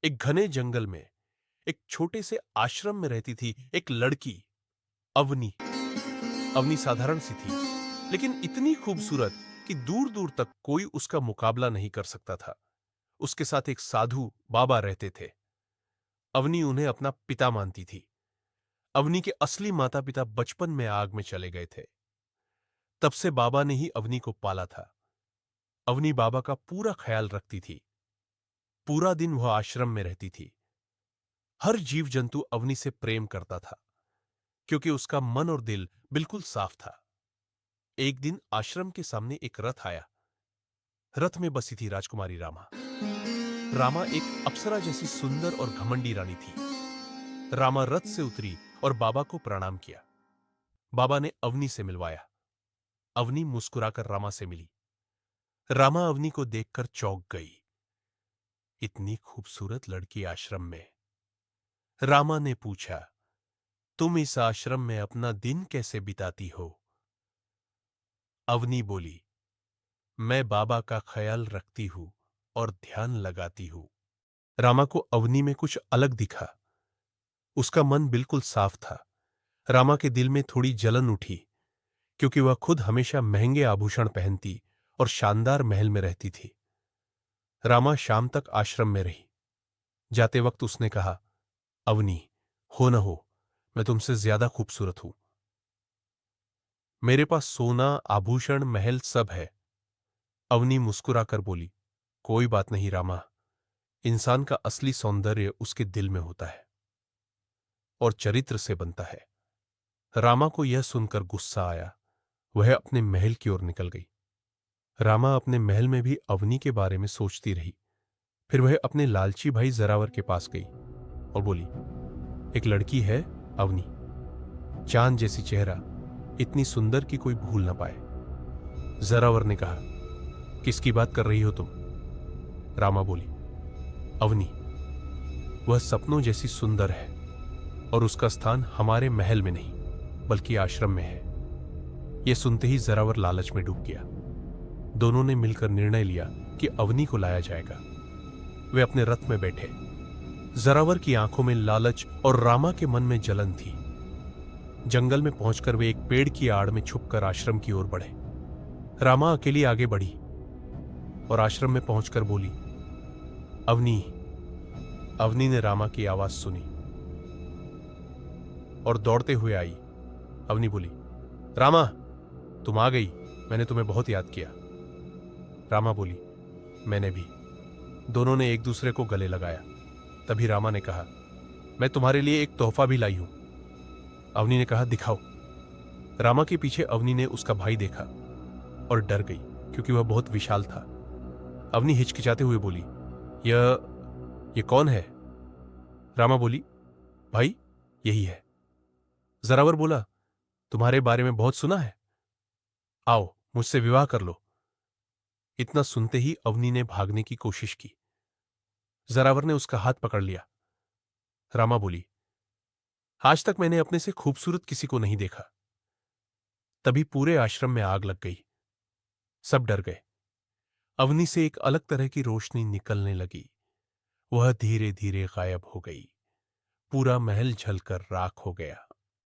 एक घने जंगल में एक छोटे से आश्रम में रहती थी एक लड़की, अवनी। अवनी साधारण सी थी, लेकिन इतनी खूबसूरत कि दूर दूर तक कोई उसका मुकाबला नहीं कर सकता था। उसके साथ एक साधु बाबा रहते थे। अवनी उन्हें अपना पिता मानती थी। अवनी के असली माता पिता बचपन में आग में चले गए थे। तब से बाबा ने ही अवनी को पाला था। अवनी बाबा का पूरा ख्याल रखती थी। पूरा दिन वह आश्रम में रहती थी। हर जीव जंतु अवनी से प्रेम करता था, क्योंकि उसका मन और दिल बिल्कुल साफ था। एक दिन आश्रम के सामने एक रथ आया। रथ में बसी थी राजकुमारी रामा। रामा एक अप्सरा जैसी सुंदर और घमंडी रानी थी। रामा रथ से उतरी और बाबा को प्रणाम किया। बाबा ने अवनी से मिलवाया। अवनी मुस्कुराकर रामा से मिली। रामा अवनी को देखकर चौंक गई। इतनी खूबसूरत लड़की आश्रम में। रामा ने पूछा, तुम इस आश्रम में अपना दिन कैसे बिताती हो? अवनी बोली, मैं बाबा का ख्याल रखती हूं और ध्यान लगाती हूं। रामा को अवनी में कुछ अलग दिखा। उसका मन बिल्कुल साफ था। रामा के दिल में थोड़ी जलन उठी, क्योंकि वह खुद हमेशा महंगे आभूषण पहनती और शानदार महल में रहती थी। रामा शाम तक आश्रम में रही। जाते वक्त उसने कहा, अवनी, हो न हो, मैं तुमसे ज्यादा खूबसूरत हूं। मेरे पास सोना, आभूषण, महल सब है। अवनी मुस्कुराकर बोली, कोई बात नहीं रामा, इंसान का असली सौंदर्य उसके दिल में होता है और चरित्र से बनता है। रामा को यह सुनकर गुस्सा आया। वह अपने महल की ओर निकल गई। रामा अपने महल में भी अवनी के बारे में सोचती रही। फिर वह अपने लालची भाई जरावर के पास गई और बोली, एक लड़की है, अवनी, चांद जैसी चेहरा, इतनी सुंदर कि कोई भूल ना पाए। जरावर ने कहा, किसकी बात कर रही हो तुम? रामा बोली, अवनी, वह सपनों जैसी सुंदर है और उसका स्थान हमारे महल में नहीं बल्कि आश्रम में है। यह सुनते ही जरावर लालच में डूब गया। दोनों ने मिलकर निर्णय लिया कि अवनी को लाया जाएगा। वे अपने रथ में बैठे। जरावर की आंखों में लालच और रामा के मन में जलन थी। जंगल में पहुंचकर वे एक पेड़ की आड़ में छुपकर आश्रम की ओर बढ़े। रामा अकेली आगे बढ़ी और आश्रम में पहुंचकर बोली, अवनी। अवनी ने रामा की आवाज सुनी और दौड़ते हुए आई। अवनी बोली, रामा, तुम आ गई, मैंने तुम्हें बहुत याद किया। रामा बोली, मैंने भी। दोनों ने एक दूसरे को गले लगाया। तभी रामा ने कहा, मैं तुम्हारे लिए एक तोहफा भी लाई हूं। अवनी ने कहा, दिखाओ। रामा के पीछे अवनी ने उसका भाई देखा और डर गई, क्योंकि वह बहुत विशाल था। अवनी हिचकिचाते हुए बोली, यह कौन है? रामा बोली, भाई, यही है। जरावर बोला, तुम्हारे बारे में बहुत सुना है, आओ मुझसे विवाह कर लो। इतना सुनते ही अवनी ने भागने की कोशिश की। जरावर ने उसका हाथ पकड़ लिया। रामा बोली, आज तक मैंने अपने से खूबसूरत किसी को नहीं देखा। तभी पूरे आश्रम में आग लग गई। सब डर गए। अवनी से एक अलग तरह की रोशनी निकलने लगी। वह धीरे धीरे गायब हो गई। पूरा महल जलकर राख हो गया।